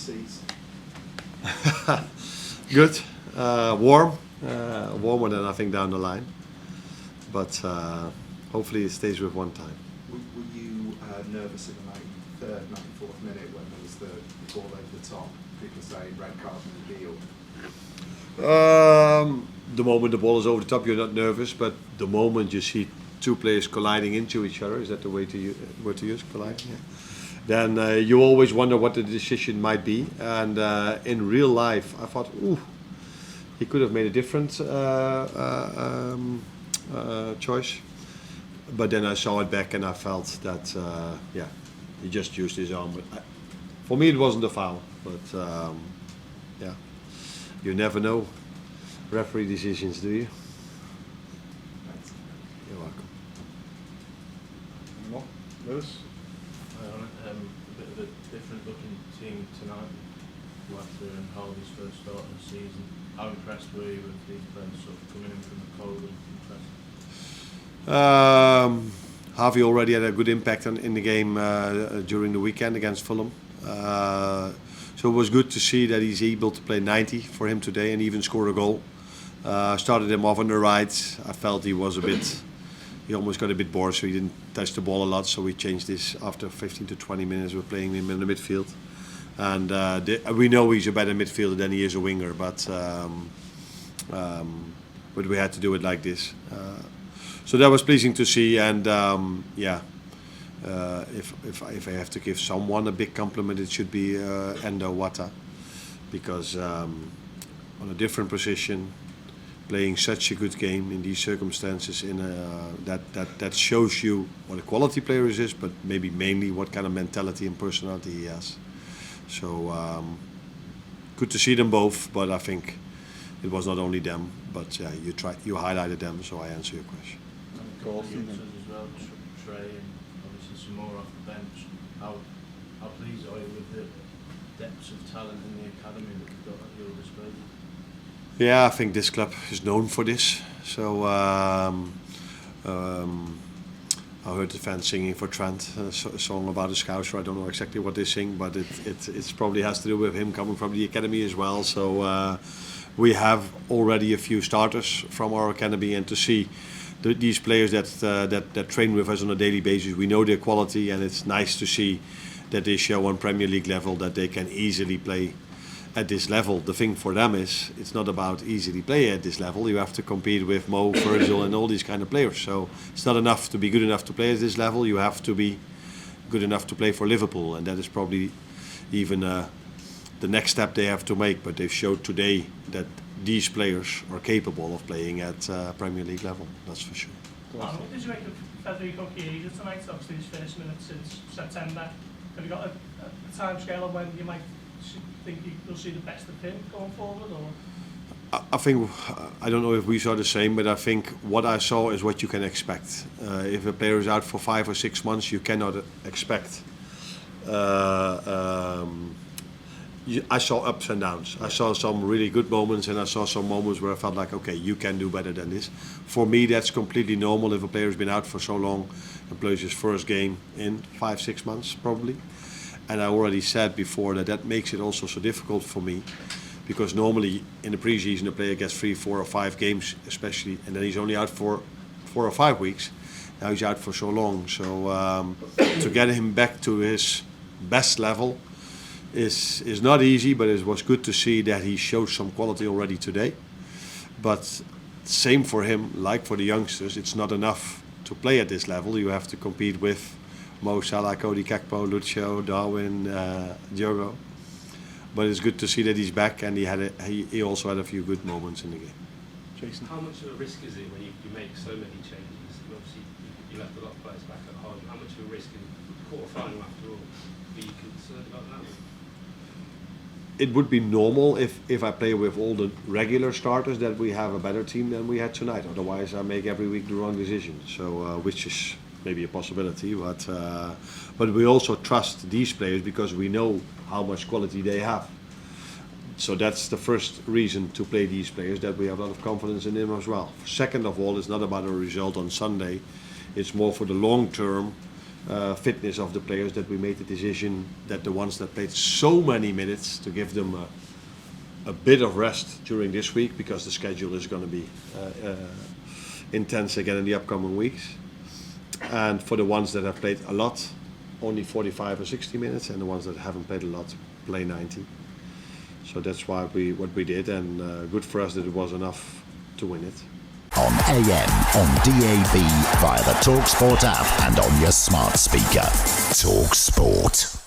seas? Good, warm, warmer than I think down the line, but hopefully it stays with one time. Were you nervous in the 93rd, 94th minute when there was the ball over the top? People say red card and deal. The moment the ball is over the top, you're not nervous, but the moment you see two players colliding into each other, is that the word to use, colliding? Yeah. Then you always wonder what the decision might be. And in real life, I thought, ooh, he could have made a different choice. But then I saw it back and I felt that, yeah, he just used his arm. But for me, it wasn't a foul. But yeah, you never know referee decisions, do you? Thanks. You're welcome. More? Lewis? A bit of a different looking team tonight. Wataru and Harvey's first start of the season. How impressed were you with these players sort of coming in from the cold and impressed? Harvey already had a good impact in the game during the weekend against Fulham. So it was good to see that he's able to play 90 for him today and even score a goal. Started him off on the right. I felt he almost got a bit bored, so he didn't touch the ball a lot. So we changed this after 15 to 20 minutes. We're playing him in the midfield. And we know he's a better midfielder than he is a winger, but we had to do it like this. So that was pleasing to see, and yeah, if I have to give someone a big compliment, it should be Endo Wataru, because on a different position, playing such a good game in these circumstances, that shows you what a quality player he is, but maybe mainly what kind of mentality and personality he has. So good to see them both, but I think it was not only them, but yeah, you highlighted them, so I answer your question. Youngsters as well, Trey and obviously some more off the bench. How pleased are you with the depths of talent in the academy that you've got at your disposal? Yeah, I think this club is known for this. So I heard the fans singing for Trent, a song about a Scouser. I don't know exactly what they sing, but it probably has to do with him coming from the academy as well. So we have already a few starters from our academy, and to see these players that train with us on a daily basis, we know their quality, and it's nice to see that they show on Premier League level that they can easily play at this level. The thing for them is, it's not about easily play at this level. You have to compete with Mo, Virgil and all these kind of players. So it's not enough to be good enough to play at this level. You have to be good enough to play for Liverpool, and that is probably even the next step they have to make. But they've showed today that these players are capable of playing at Premier League level, that's for sure. What did you make of Federico Chiesa tonight? Obviously he's finished minutes since September. Have you got a time scale of when you might think you'll see the best of him going forward? Or? I think, I don't know if we saw the same, but I think what I saw is what you can expect. If a player is out for 5 or 6 months, you cannot expect. I saw ups and downs. I saw some really good moments, and I saw some moments where I felt like, okay, you can do better than this. For me, that's completely normal if a player has been out for so long and plays his first game in 5-6 months, probably. And I already said before that makes it also so difficult for me, because normally in the pre-season a player gets 3, 4 or 5 games, especially, and then he's only out for 4 or 5 weeks. Now he's out for so long. So to get him back to his best level is not easy, but it was good to see that he showed some quality already today. But same for him, like for the youngsters, it's not enough to play at this level. You have to compete with Mo Salah, Cody Gakpo, Lucio, Darwin, Diogo. But it's good to see that he's back, and he also had a few good moments in the game. Jason? How much of a risk is it when you make so many changes? Obviously, you left a lot of players back at home. How much of a risk in the quarter-final after all? Are you concerned about that? It would be normal if I play with all the regular starters that we have a better team than we had tonight. Otherwise, I make every week the wrong decision. So, which is maybe a possibility, but we also trust these players because we know how much quality they have. So that's the first reason to play these players, that we have a lot of confidence in them as well. Second of all, it's not about a result on Sunday. It's more for the long term fitness of the players that we made the decision that the ones that played so many minutes to give them a bit of rest during this week, because the schedule is going to be intense again in the upcoming weeks. And for the ones that have played a lot, only 45 or 60 minutes, and the ones that haven't played a lot play 90. So that's why what we did, and good for us that it was enough to win it. On AM, on DAB, via the talkSPORT app and on your smart speaker. talkSPORT.